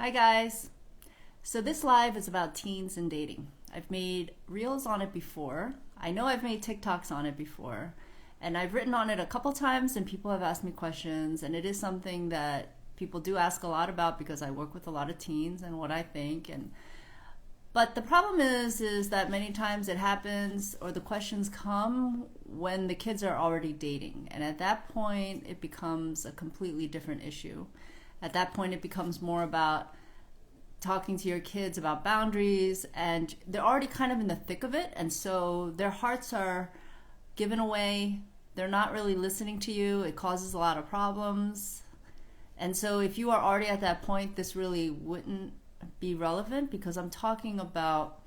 Hi guys. So this live is about teens and dating. I've made reels on it before. I know I've made TikToks on it before. And I've written on it a couple times and people have asked me questions, and it is something that people do ask a lot about because I work with a lot of teens and what I think. And but the problem is that many times it happens, or the questions come when the kids are already dating. And at that point it becomes a completely different issue. At that point it becomes more about talking to your kids about boundaries, and they're already kind of in the thick of it, and so their hearts are given away. They're not really listening to you. It causes a lot of problems. And so if you are already at that point, this really wouldn't be relevant, because I'm talking about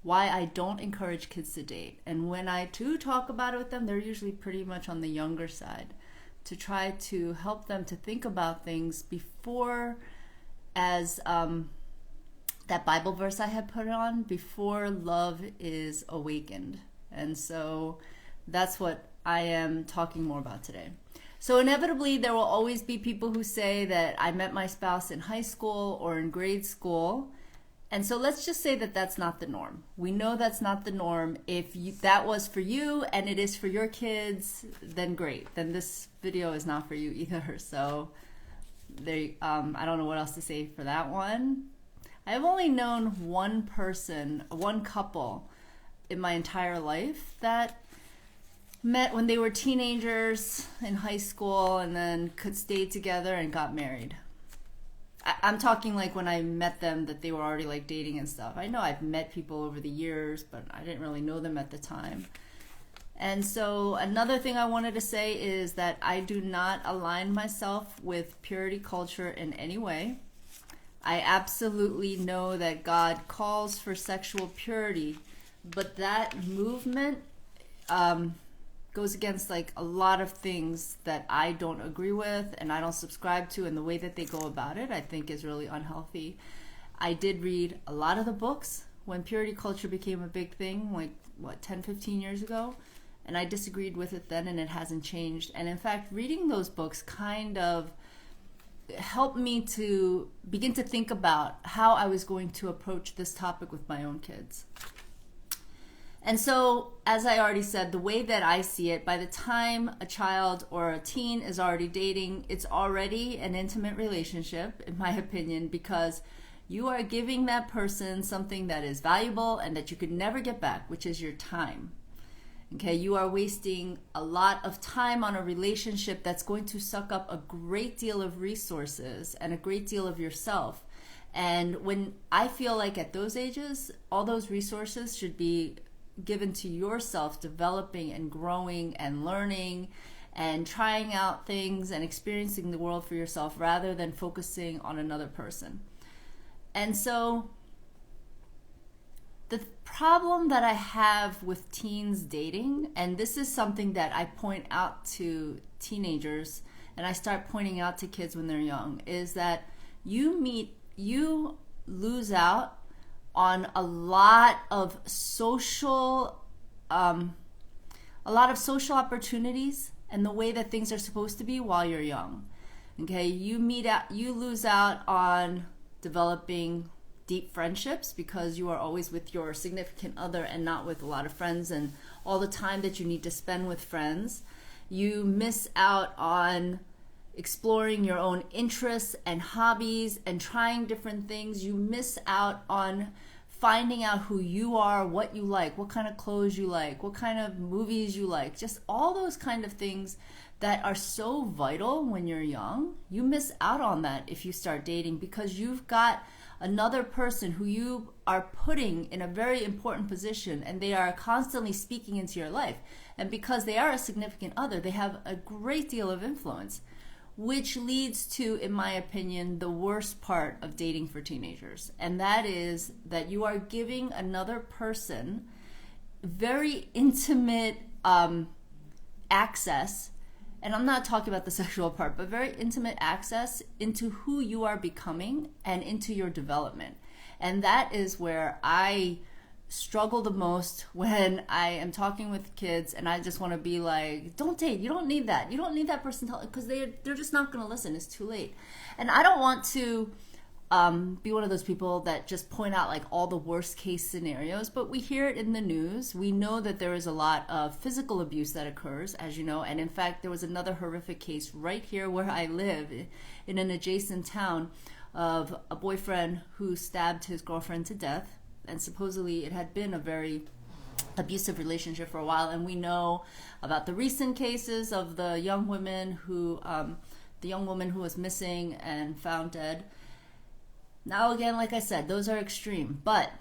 why I don't encourage kids to date. And when I do talk about it with them, they're usually pretty much on the younger side, to try to help them to think about things before, as that Bible verse I had put on, before love is awakened. And so that's what I am talking more about today. So inevitably there will always be people who say that I met my spouse in high school or in grade school. And so let's just say that that's not the norm. We know that's not the norm. If that was for you and it is for your kids, then great. Then this video is not for you either. So I don't know what else to say for that one. I've only known one person, one couple in my entire life that met when they were teenagers in high school and then could stay together and got married. I'm talking like when I met them that they were already like dating and stuff. I know I've met people over the years, but I didn't really know them at the time. And so another thing I wanted to say is that I do not align myself with purity culture in any way. I absolutely know that God calls for sexual purity, but that movement goes against like a lot of things that I don't agree with and I don't subscribe to, and the way that they go about it I think is really unhealthy. I did read a lot of the books when purity culture became a big thing, like 10-15 years ago, and I disagreed with it then, and it hasn't changed. And in fact, reading those books kind of helped me to begin to think about how I was going to approach this topic with my own kids. And so, as I already said, the way that I see it, by the time a child or a teen is already dating, it's already an intimate relationship, in my opinion, because you are giving that person something that is valuable and that you could never get back, which is your time. Okay, you are wasting a lot of time on a relationship that's going to suck up a great deal of resources and a great deal of yourself. And when I feel like at those ages, all those resources should be given to yourself, developing and growing and learning and trying out things and experiencing the world for yourself, rather than focusing on another person. And so the problem that I have with teens dating, and this is something that I point out to teenagers and I start pointing out to kids when they're young, is that you lose out on a lot of social opportunities and the way that things are supposed to be while you're young. Okay, you lose out on developing deep friendships because you are always with your significant other and not with a lot of friends, and all the time that you need to spend with friends. You miss out on exploring your own interests and hobbies and trying different things. You miss out on finding out who you are, what you like, what kind of clothes you like, what kind of movies you like, just all those kind of things that are so vital when you're young. You miss out on that if you start dating, because you've got another person who you are putting in a very important position, and they are constantly speaking into your life. And because they are a significant other, they have a great deal of influence, which leads to, in my opinion, the worst part of dating for teenagers. And that is that you are giving another person very intimate access, and I'm not talking about the sexual part, but very intimate access into who you are becoming and into your development. And that is where I struggle the most when I am talking with kids and I just want to be like, don't date, you don't need that. You don't need that person, because they're just not going to listen. It's too late. And I don't want to be one of those people that just point out like all the worst case scenarios, but we hear it in the news. We know that there is a lot of physical abuse that occurs, as you know, and in fact there was another horrific case right here where I live in an adjacent town of a boyfriend who stabbed his girlfriend to death, and supposedly it had been a very abusive relationship for a while. And we know about the recent cases of the young woman who was missing and found dead. Now, again, like I said, those are extreme, but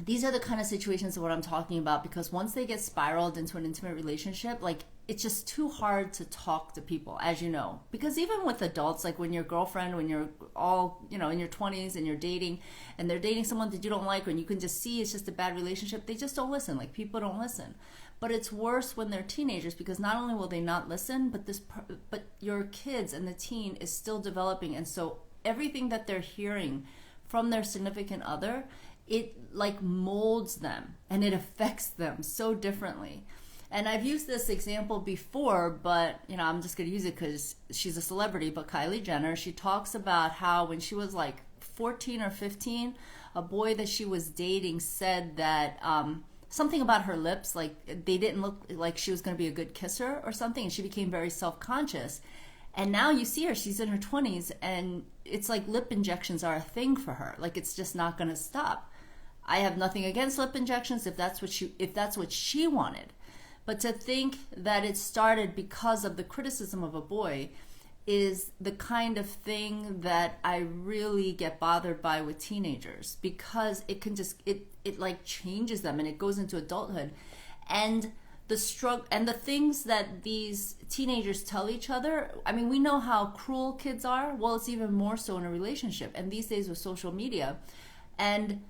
these are the kind of situations of what I'm talking about, because once they get spiraled into an intimate relationship, like, it's just too hard to talk to people, as you know, because even with adults, like when your girlfriend, when you're all, in your 20s and you're dating and they're dating someone that you don't like, and you can just see it's just a bad relationship, they just don't listen. Like, people don't listen. But it's worse when they're teenagers, because not only will they not listen, but your kids and the teen is still developing, and so everything that they're hearing from their significant other, it like molds them and it affects them so differently. And I've used this example before, but I'm just going to use it because she's a celebrity. But Kylie Jenner, she talks about how when she was like 14 or 15, a boy that she was dating said that something about her lips, like they didn't look like she was going to be a good kisser or something, and she became very self-conscious. And now you see her, she's in her 20s, and it's like lip injections are a thing for her. Like, it's just not going to stop. I have nothing against lip injections if that's what she wanted. But to think that it started because of the criticism of a boy is the kind of thing that I really get bothered by with teenagers, because it can just, it like changes them and it goes into adulthood. And the struggle and the things that these teenagers tell each other, I mean, we know how cruel kids are. Well, it's even more so in a relationship, and these days with social media. And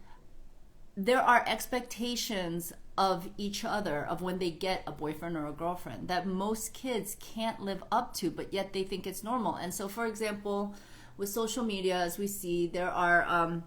there are expectations of each other of when they get a boyfriend or a girlfriend that most kids can't live up to, but yet they think it's normal. And so, for example, with social media, as we see, there are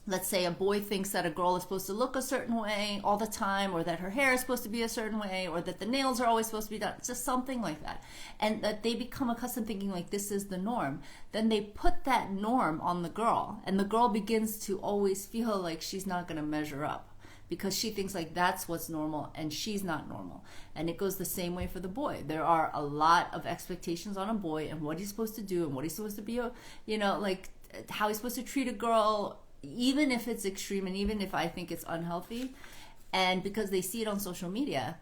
let's say a boy thinks that a girl is supposed to look a certain way all the time, or that her hair is supposed to be a certain way, or that the nails are always supposed to be done. It's just something like that. And that they become accustomed thinking like this is the norm. Then they put that norm on the girl, and the girl begins to always feel like she's not going to measure up, because she thinks like that's what's normal and she's not normal. And it goes the same way for the boy. There are a lot of expectations on a boy and what he's supposed to do and what he's supposed to be, like how he's supposed to treat a girl, even if it's extreme and even if I think it's unhealthy. And because they see it on social media,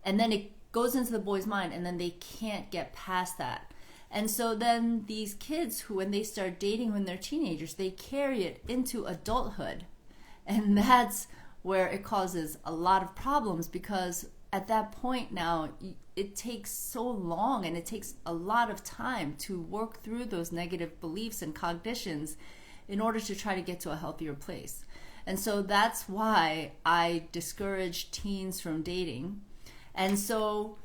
and then it goes into the boy's mind, and then they can't get past that. And so then these kids who, when they start dating when they're teenagers, they carry it into adulthood. And that's where it causes a lot of problems, because at that point now, it takes so long and it takes a lot of time to work through those negative beliefs and cognitions in order to try to get to a healthier place. And so that's why I discourage teens from dating. And so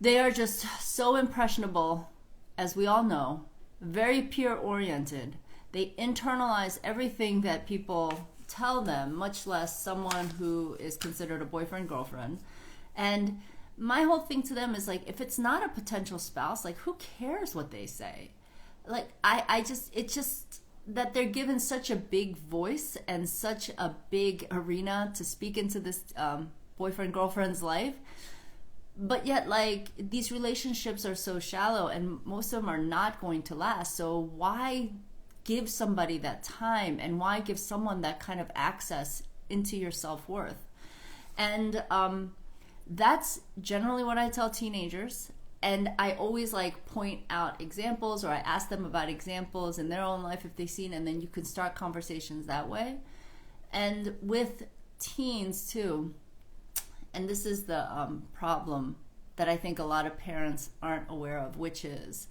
they are just so impressionable, as we all know, very peer-oriented. They internalize everything that people tell them, much less someone who is considered a boyfriend, girlfriend. And my whole thing to them is like, if it's not a potential spouse, like, who cares what they say? Like, it's just that they're given such a big voice and such a big arena to speak into this boyfriend, girlfriend's life. But yet, like, these relationships are so shallow and most of them are not going to last. So why give somebody that time, and why give someone that kind of access into your self-worth? And that's generally what I tell teenagers. And I always like point out examples, or I ask them about examples in their own life if they've seen, and then you can start conversations that way. And with teens too, and this is the problem that I think a lot of parents aren't aware of, which is,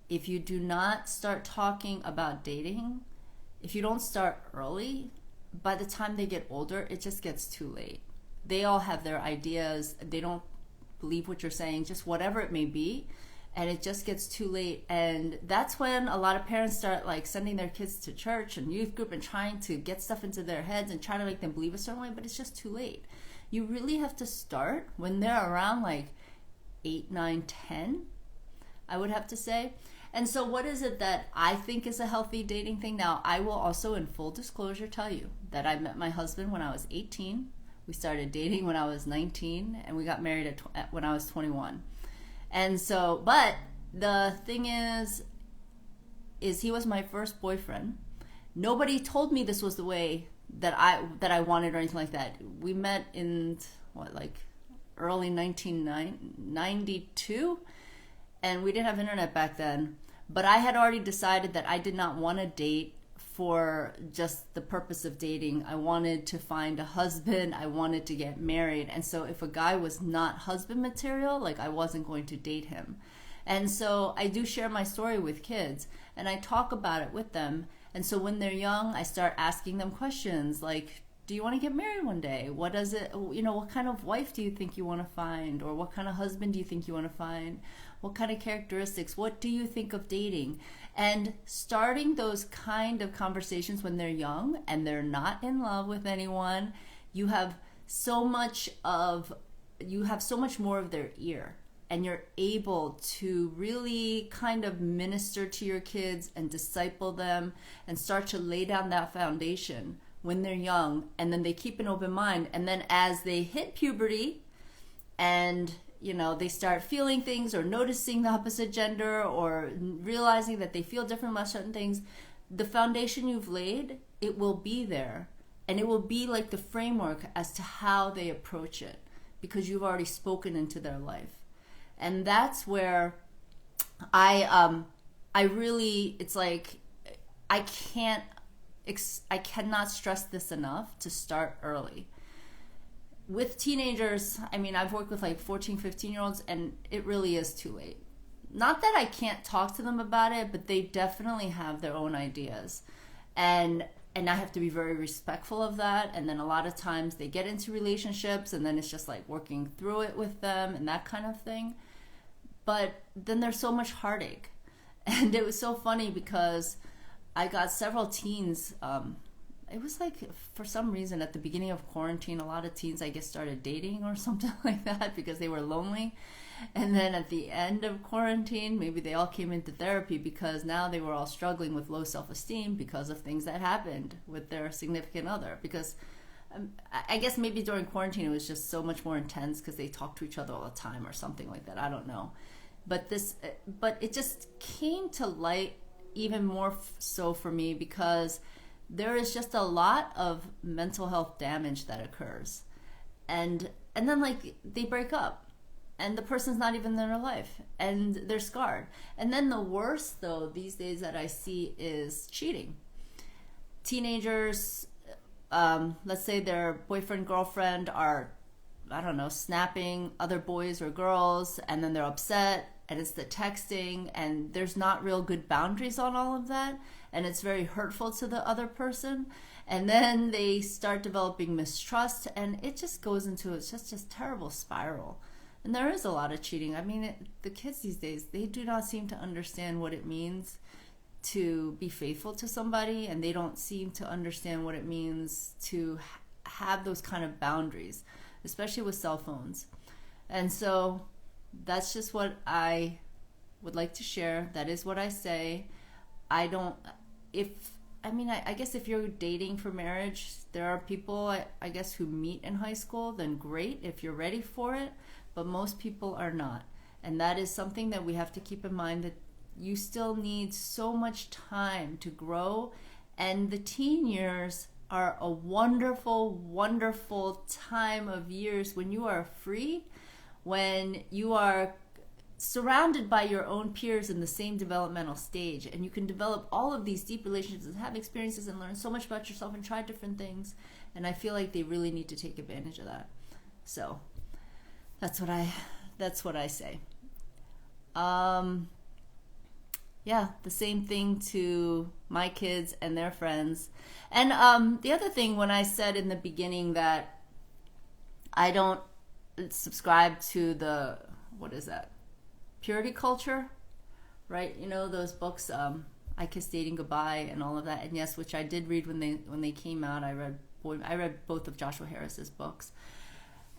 if you do not start talking about dating, if you don't start early, by the time they get older, it just gets too late. They all have their ideas. They don't believe what you're saying, just whatever it may be, and it just gets too late. And that's when a lot of parents start like sending their kids to church and youth group and trying to get stuff into their heads and trying to make them believe a certain way, but it's just too late. You really have to start when they're around like 8, 9, 10, I would have to say. And so, what is it that I think is a healthy dating thing? Now, I will also, in full disclosure, tell you that I met my husband when I was 18. We started dating when I was 19, and we got married when I was 21. And so, but the thing is he was my first boyfriend. Nobody told me this was the way that I wanted or anything like that. We met in early 1992, and we didn't have internet back then. But I had already decided that I did not want to date for just the purpose of dating. I wanted to find a husband. I wanted to get married. And so if a guy was not husband material, I wasn't going to date him. And so I do share my story with kids, and I talk about it with them. And so when they're young, I start asking them questions like, do you want to get married one day? What kind of wife do you think you want to find? Or what kind of husband do you think you want to find? What kind of characteristics? What do you think of dating? And starting those kind of conversations when they're young and they're not in love with anyone, you have so much more of their ear. And you're able to really kind of minister to your kids and disciple them and start to lay down that foundation when they're young, and then they keep an open mind. And then as they hit puberty and they start feeling things or noticing the opposite gender or realizing that they feel different about certain things, the foundation you've laid, it will be there, and it will be like the framework as to how they approach it, because you've already spoken into their life. And that's where I really, it's like, I cannot stress this enough to start early. With teenagers, I've worked with 14, 15-year-olds, and it really is too late. Not that I can't talk to them about it, but they definitely have their own ideas. And I have to be very respectful of that. And then a lot of times they get into relationships, and then it's just working through it with them and that kind of thing. But then there's so much heartache. And it was so funny because I got several teens. It was for some reason at the beginning of quarantine, a lot of teens, I guess, started dating or something like that because they were lonely. And then at the end of quarantine, maybe they all came into therapy because now they were all struggling with low self-esteem because of things that happened with their significant other. Because I guess maybe during quarantine it was just so much more intense because they talked to each other all the time or something like that. I don't know. But it just came to light even more so for me because there is just a lot of mental health damage that occurs. And then they break up and the person's not even in their life and they're scarred. And then the worst though these days that I see is cheating. Teenagers, let's say their boyfriend, girlfriend are, I don't know, snapping other boys or girls, and then they're upset, and it's the texting, and there's not real good boundaries on all of that, and it's very hurtful to the other person. And then they start developing mistrust, and it just goes into it's just terrible spiral. And there is a lot of cheating. The kids these days, they do not seem to understand what it means to be faithful to somebody, and they don't seem to understand what it means to have those kind of boundaries, especially with cell phones. And so that's just what I would like to share. That is what I say. I guess if you're dating for marriage, there are people, I guess, who meet in high school, then great if you're ready for it, but most people are not. And that is something that we have to keep in mind, that you still need so much time to grow, and the teen years are a wonderful, wonderful time of years when you are free, when you are surrounded by your own peers in the same developmental stage, and you can develop all of these deep relationships and have experiences and learn so much about yourself and try different things. And I feel like they really need to take advantage of that. So that's what I say. Yeah, the same thing to my kids and their friends. And the other thing, when I said in the beginning that I don't subscribe to the, what is that, purity culture, right? Those books, I Kissed Dating Goodbye and all of that. And yes, which I did read when they came out. I read both of Joshua Harris's books.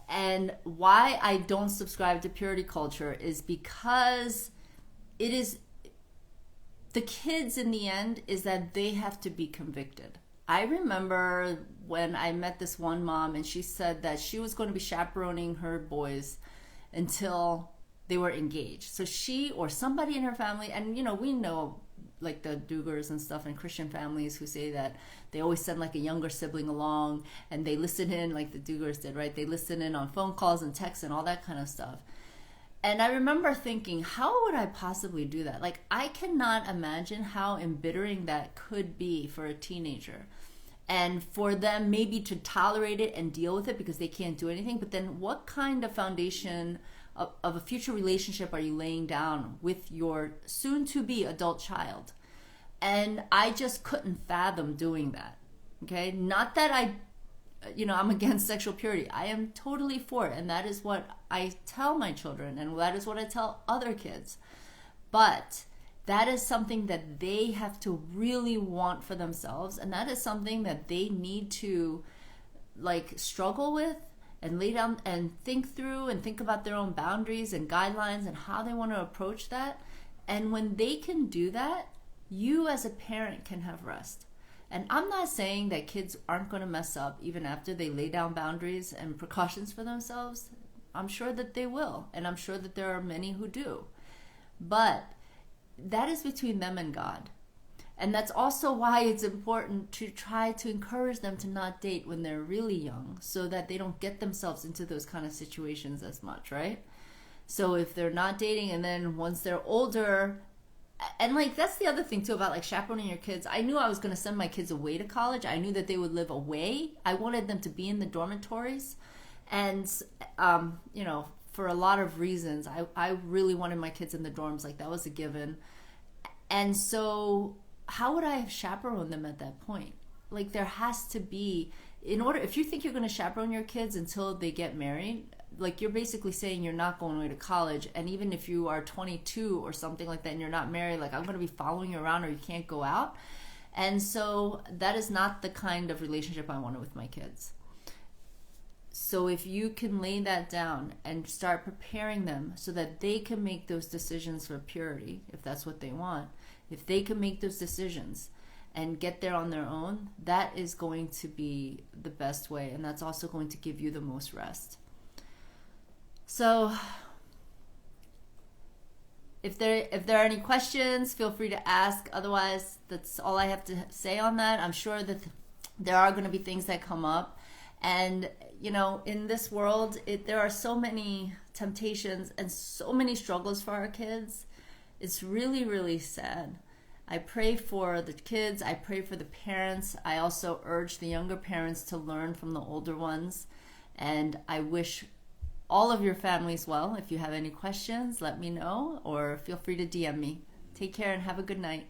And why I don't subscribe to purity culture is because the kids in the end is that they have to be convicted. I remember when I met this one mom and she said that she was going to be chaperoning her boys until they were engaged. So she or somebody in her family, and we know like the Dugars and stuff in Christian families who say that they always send like a younger sibling along and they listen in like the Dugars did, right? They listen in on phone calls and texts and all that kind of stuff. And I remember thinking, how would I possibly do that? Like, I cannot imagine how embittering that could be for a teenager. And for them maybe to tolerate it and deal with it because they can't do anything. But then what kind of foundation of a future relationship are you laying down with your soon-to-be adult child? And I just couldn't fathom doing that. Okay? Not that I'm against sexual purity. I am totally for it. And that is what I tell my children. And that is what I tell other kids. But that is something that they have to really want for themselves. And that is something that they need to like struggle with and lay down and think through and think about their own boundaries and guidelines and how they want to approach that. And when they can do that, you as a parent can have rest. And I'm not saying that kids aren't going to mess up even after they lay down boundaries and precautions for themselves. I'm sure that they will. And I'm sure that there are many who do. But that is between them and God. And that's also why it's important to try to encourage them to not date when they're really young so that they don't get themselves into those kind of situations as much, right? So if they're not dating and then once they're older, and like that's the other thing too about like chaperoning your kids. I knew I was going to send my kids away to college. I knew that they would live away. I wanted them to be in the dormitories. And, for a lot of reasons, I really wanted my kids in the dorms. Like that was a given. And so how would I have chaperoned them at that point? Like there has to be, if you think you're going to chaperone your kids until they get married, like you're basically saying you're not going away to college. And even if you are 22 or something like that and you're not married, like I'm going to be following you around or you can't go out. And so that is not the kind of relationship I wanted with my kids. So if you can lay that down and start preparing them so that they can make those decisions for purity, if that's what they want, if they can make those decisions and get there on their own, that is going to be the best way. And that's also going to give you the most rest. So if there are any questions, feel free to ask. Otherwise, that's all I have to say on that. I'm sure that there are going to be things that come up. And, in this world, there are so many temptations and so many struggles for our kids. It's really, really sad. I pray for the kids. I pray for the parents. I also urge the younger parents to learn from the older ones. And I wish all of your families well. If you have any questions, let me know or feel free to DM me. Take care and have a good night.